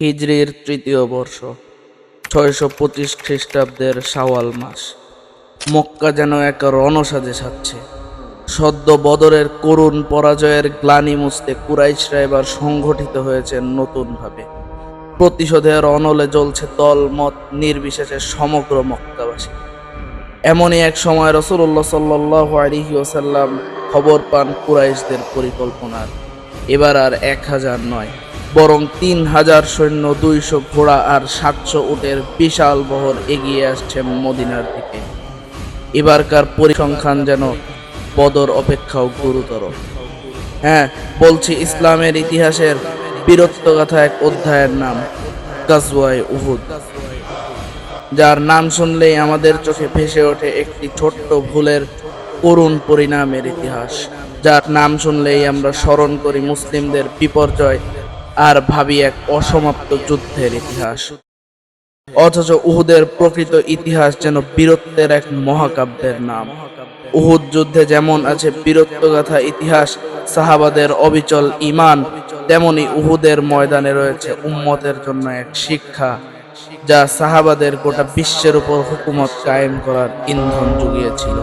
হিজরির তৃতীয় বর্ষ, ৬২৫ খ্রিস্টাব্দের শাওয়াল মাস। মক্কা যেন এক রণসাজে সাজছে। সদ্য বদরের করুণ পরাজয়ের গ্লানি মুছতে কুরাইশরা এবার সংগঠিত হয়েছে নতুনভাবে। প্রতিশোধের অনলে জ্বলছে দলমত নির্বিশেষে সমগ্র মক্কাবাসী। এমনই এক সময় রাসূলুল্লাহ সাল্লাল্লাহু আলাইহি ওয়াসাল্লাম খবর পান কুরাইশদের পরিকল্পনার। এবার আর ১,০০০ নয়, বরং ৩,০০০ সৈন্য, ২০০ ঘোড়া আর ৭০০ উটের বিশাল বহর এগিয়ে আসছে মদিনার দিকে। এবারকার পরিসংখ্যান যেন বদর অপেক্ষাও গুরুতর। হ্যাঁ, বলছি ইসলামের ইতিহাসের বীরত্বগাথা এক অধ্যায়ের নাম গাজওয়ায়ে উহুদ, যার নাম শুনলেই আমাদের চোখে ভেসে ওঠে একটি ছোট্ট ভুলের করুণ পরিণামের ইতিহাস। যার নাম শুনলেই আমরা স্মরণ করি মুসলিমদের বিপর্যয় আর ভাবি এক অসমাপ্ত যুদ্ধের ইতিহাস। অথচ উহুদের প্রকৃত ইতিহাস যেন বীরত্বের এক মহাকাব্যের নাম। উহুদ যুদ্ধে যেমন আছে বীরত্বগাথা ইতিহাস, সাহাবাদের অবিচল ঈমান, তেমনি উহুদের ময়দানে রয়েছে উম্মতের জন্য এক শিক্ষা, যা সাহাবাদের গোটা বিশ্বের উপর হুকুমত কায়েম করার ইন্ধন জুগিয়েছিল।